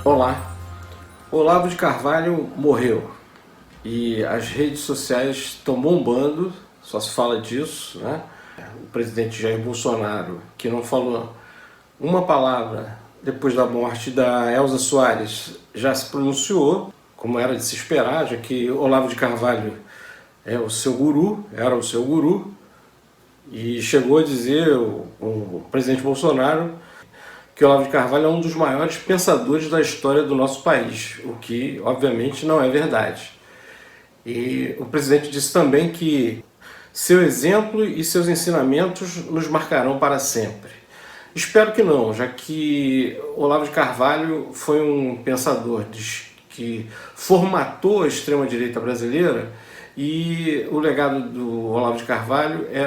Olá, Olavo de Carvalho morreu e as redes sociais estão bombando, só se fala disso, né? O presidente Jair Bolsonaro, que não falou uma palavra depois da morte da Elza Soares, já se pronunciou, como era de se esperar, já que Olavo de Carvalho é o seu guru, era o seu guru, e chegou a dizer o presidente Bolsonaro que Olavo de Carvalho é um dos maiores pensadores da história do nosso país, o que obviamente não é verdade. E o presidente disse também que seu exemplo e seus ensinamentos nos marcarão para sempre. Espero que não, já que Olavo de Carvalho foi um pensador que formatou a extrema-direita brasileira, e o legado do Olavo de Carvalho é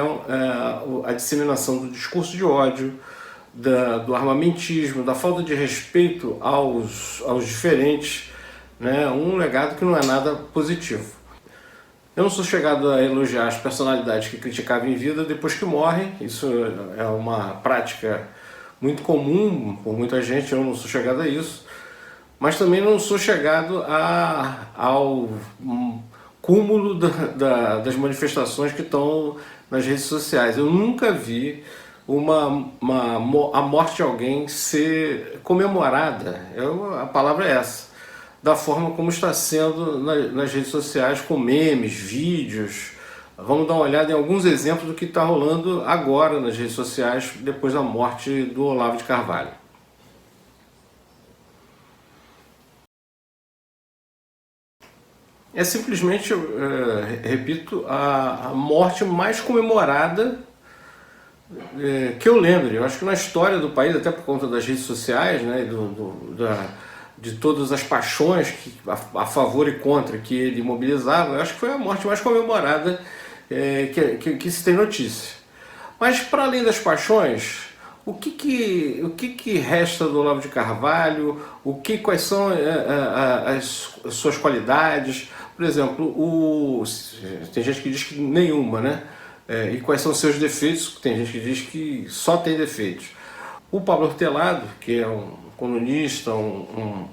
a disseminação do discurso de ódio, do armamentismo, da falta de respeito aos diferentes, né? Um legado que não é nada positivo. Eu não sou chegado a elogiar as personalidades que criticavam em vida depois que morrem, isso é uma prática muito comum por muita gente, eu não sou chegado a isso, mas também não sou chegado ao cúmulo das manifestações que estão nas redes sociais. Eu nunca vi a morte de alguém ser comemorada, a palavra é essa, da forma como está sendo nas redes sociais, com memes, vídeos. Vamos dar uma olhada em alguns exemplos do que está rolando agora nas redes sociais depois da morte do Olavo de Carvalho. É simplesmente, repito, a morte mais comemorada que eu lembre. Eu acho que na história do país, até por conta das redes sociais, né, de todas as paixões a favor e contra que ele mobilizava, eu acho que foi a morte mais comemorada que se tem notícia. Mas para além das paixões, o que resta do Olavo de Carvalho? Quais são as suas qualidades? Por exemplo, tem gente que diz que nenhuma, né? E quais são os seus defeitos? Tem gente que diz que só tem defeitos. O Pablo Hortelado, que é um colunista, um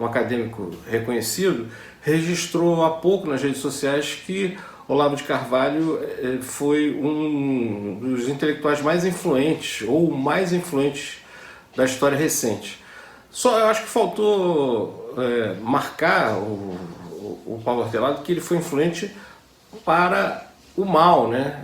acadêmico reconhecido, registrou há pouco nas redes sociais que Olavo de Carvalho foi um dos intelectuais mais influentes, ou o mais influente da história recente. Só eu acho que faltou marcar o Paulo Hortelado que ele foi influente para o mal, né?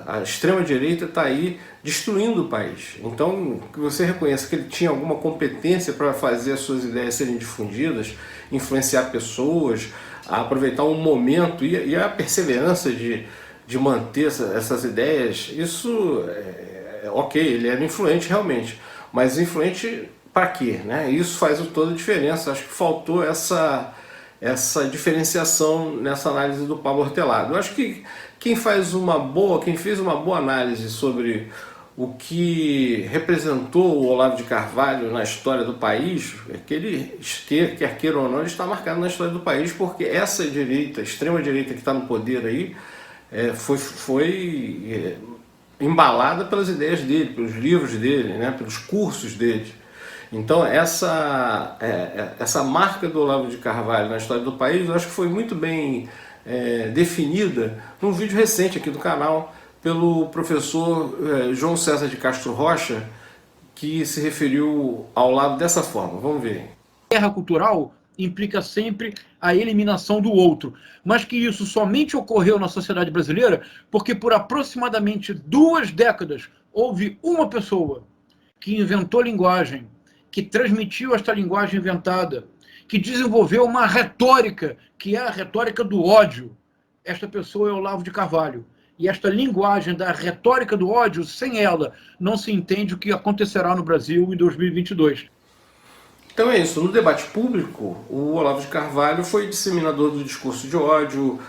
A extrema-direita está aí destruindo o país. Então, que você reconheça que ele tinha alguma competência para fazer as suas ideias serem difundidas, influenciar pessoas, aproveitar um momento e a perseverança de manter essas ideias, isso ok, ele era influente realmente, mas influente para quê? Né? Isso faz toda a diferença. Acho que faltou essa diferenciação nessa análise do Pablo Hortelado. Eu acho que quem fez uma boa análise sobre o que representou o Olavo de Carvalho na história do país, é que ele, quer queira ou não, ele está marcado na história do país, porque essa direita, extrema direita que está no poder aí, foi embalada pelas ideias dele, pelos livros dele, né, pelos cursos dele. Então essa marca do Olavo de Carvalho na história do país, eu acho que foi muito bem definida num vídeo recente aqui do canal pelo professor João César de Castro Rocha, que se referiu ao Olavo dessa forma. Vamos ver. Guerra cultural implica sempre a eliminação do outro, mas que isso somente ocorreu na sociedade brasileira porque por aproximadamente 2 décadas houve uma pessoa que inventou linguagem, que transmitiu esta linguagem inventada, que desenvolveu uma retórica, que é a retórica do ódio. Esta pessoa é Olavo de Carvalho. E esta linguagem da retórica do ódio, sem ela, não se entende o que acontecerá no Brasil em 2022. Então é isso, no debate público, o Olavo de Carvalho foi disseminador do discurso de ódio,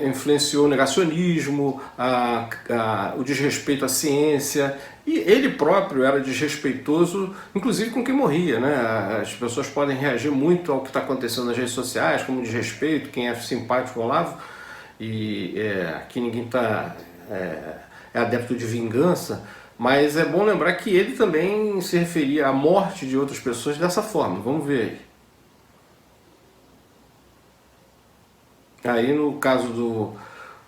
influenciou o negacionismo, o desrespeito à ciência, e ele próprio era desrespeitoso, inclusive com quem morria, né? As pessoas podem reagir muito ao que está acontecendo nas redes sociais, como desrespeito, quem é simpático ao Olavo, e aqui ninguém é adepto de vingança, Mas é bom lembrar que ele também se referia à morte de outras pessoas dessa forma. Vamos ver aí. Aí no caso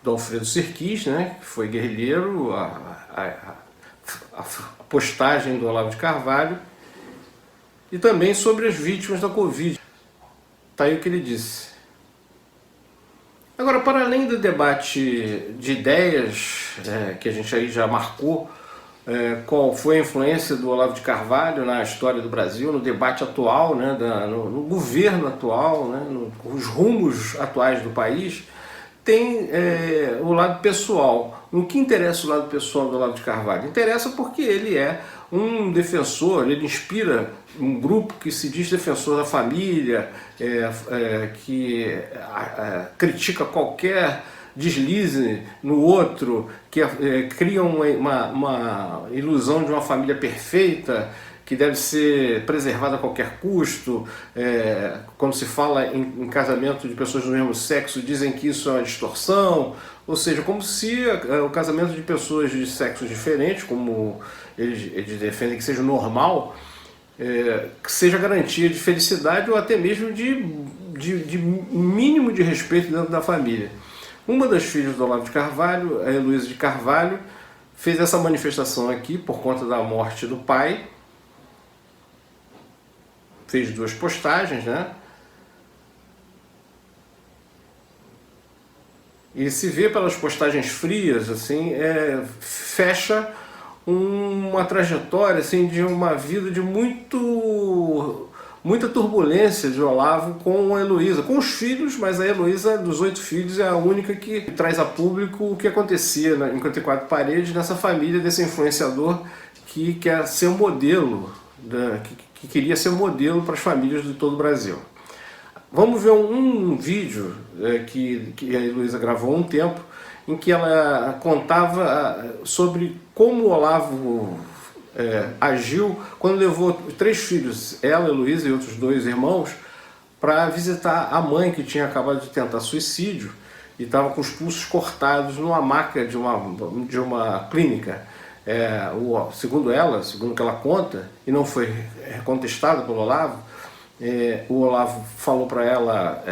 do Alfredo Serquis, né, que foi guerrilheiro, a postagem do Olavo de Carvalho, e também sobre as vítimas da Covid. Está aí o que ele disse. Agora, para além do debate de ideias, que a gente aí já marcou, qual foi a influência do Olavo de Carvalho na história do Brasil, no debate atual, né, no governo atual, né, nos rumos atuais do país, tem o lado pessoal. No que interessa o lado pessoal do Olavo de Carvalho? Interessa porque ele é um defensor, ele inspira um grupo que se diz defensor da família, que critica qualquer deslize no outro, que cria uma ilusão de uma família perfeita, que deve ser preservada a qualquer custo. Quando se fala em casamento de pessoas do mesmo sexo, dizem que isso é uma distorção, ou seja, como se o casamento de pessoas de sexos diferentes, como eles defendem que seja normal, que seja garantia de felicidade ou até mesmo de mínimo de respeito dentro da família. Uma das filhas do Olavo de Carvalho, a Heloísa de Carvalho, fez essa manifestação aqui por conta da morte do pai. Fez 2 postagens, né? E se vê pelas postagens frias, assim, fecha uma trajetória assim, de uma vida de muita turbulência de Olavo com a Heloísa, com os filhos, mas a Heloísa, dos 8 filhos, é a única que traz a público o que acontecia em 54 Paredes, nessa família desse influenciador que quer ser um modelo, que queria ser um modelo para as famílias de todo o Brasil. Vamos ver um vídeo que a Heloísa gravou há um tempo, em que ela contava sobre como o Olavo agiu quando levou 3 filhos, ela, Heloísa e outros 2 irmãos, para visitar a mãe que tinha acabado de tentar suicídio e estava com os pulsos cortados numa maca de uma clínica. Segundo ela, segundo que ela conta, e não foi contestado pelo Olavo, o Olavo falou para ela,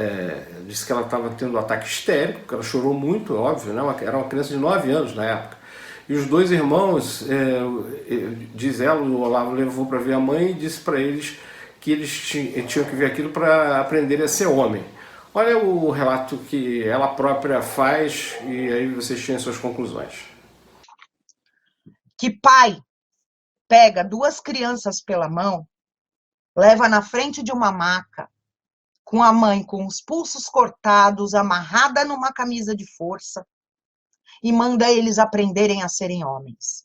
disse que ela estava tendo um ataque histérico, que ela chorou muito, óbvio, né? Era uma criança de 9 anos na época. E os 2 irmãos, diz ela, o Olavo levou para ver a mãe e disse para eles que eles tinham que ver aquilo para aprender a ser homem. Olha o relato que ela própria faz e aí vocês têm suas conclusões. Que pai pega 2 crianças pela mão, leva na frente de uma maca, com a mãe com os pulsos cortados, amarrada numa camisa de força, e manda eles aprenderem a serem homens.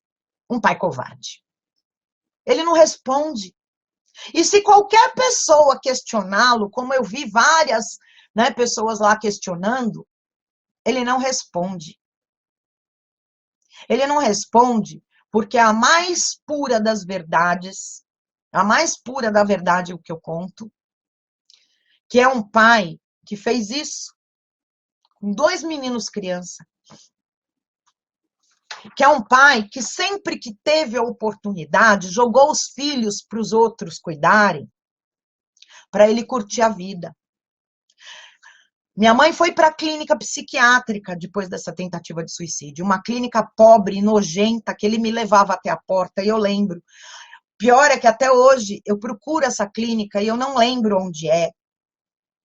Um pai covarde. Ele não responde. E se qualquer pessoa questioná-lo, como eu vi várias, né, pessoas lá questionando, ele não responde. Ele não responde porque a mais pura das verdades, a mais pura da verdade é o que eu conto, que é um pai que fez isso com 2 meninos criança, que é um pai que sempre que teve a oportunidade, jogou os filhos para os outros cuidarem, para ele curtir a vida. Minha mãe foi para a clínica psiquiátrica depois dessa tentativa de suicídio, uma clínica pobre, nojenta, que ele me levava até a porta, e eu lembro. Pior é que até hoje eu procuro essa clínica e eu não lembro onde é.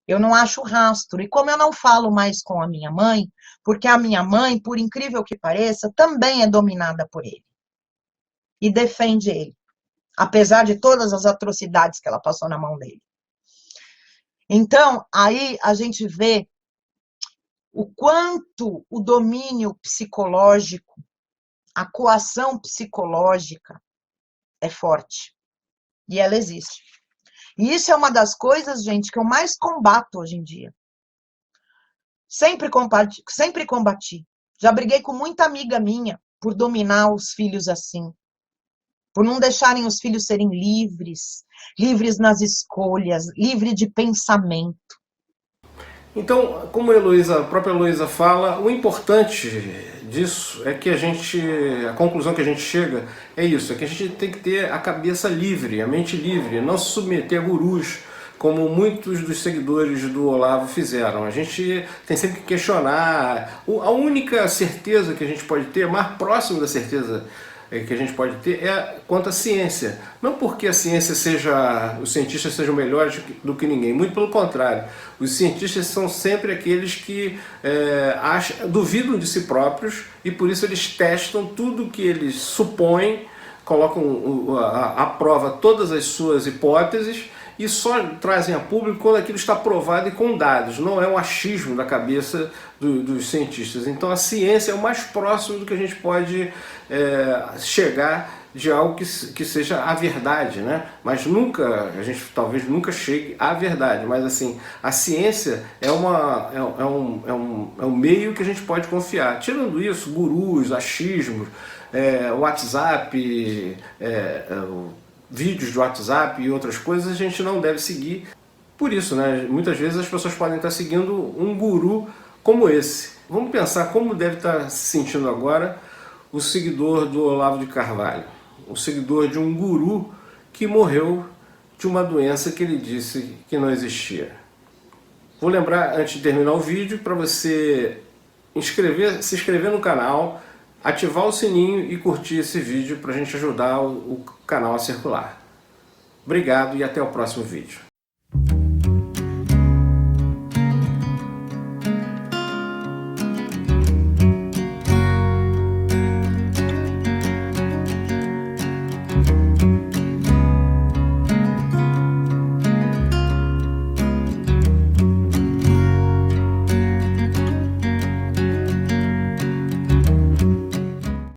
Eu não acho rastro. E como eu não falo mais com a minha mãe, porque a minha mãe, por incrível que pareça, também é dominada por ele. E defende ele, apesar de todas as atrocidades que ela passou na mão dele. Então, aí a gente vê o quanto o domínio psicológico, a coação psicológica é forte. E ela existe. E isso é uma das coisas, gente, que eu mais combato hoje em dia. Sempre combati. Já briguei com muita amiga minha por dominar os filhos assim. Por não deixarem os filhos serem livres, livres nas escolhas, livre de pensamento. Então, como a própria Heloísa fala, o importante disso é que a conclusão que a gente chega é isso, é que a gente tem que ter a cabeça livre, a mente livre, não se submeter a gurus, como muitos dos seguidores do Olavo fizeram. A gente tem sempre que questionar. A única certeza que a gente pode ter, mais próximo da certeza que a gente pode ter, é quanto à ciência. Não porque a ciência os cientistas sejam melhores do que ninguém, muito pelo contrário. Os cientistas são sempre aqueles que duvidam de si próprios e por isso eles testam tudo que eles supõem, colocam à prova todas as suas hipóteses e só trazem a público quando aquilo está provado e com dados, não é um achismo da cabeça dos cientistas. Então a ciência é o mais próximo do que a gente pode chegar de algo que seja a verdade, né? Mas nunca, a gente talvez nunca chegue à verdade, mas assim, a ciência é um meio que a gente pode confiar. Tirando isso, gurus, achismos, WhatsApp, vídeos de WhatsApp e outras coisas a gente não deve seguir. Por isso, né, muitas vezes as pessoas podem estar seguindo um guru como esse. Vamos pensar como deve estar se sentindo agora o seguidor do Olavo de Carvalho, o seguidor de um guru que morreu de uma doença que ele disse que não existia. Vou lembrar, antes de terminar o vídeo, para você se inscrever no canal, ativar o sininho e curtir esse vídeo para a gente ajudar o canal a circular. Obrigado e até o próximo vídeo.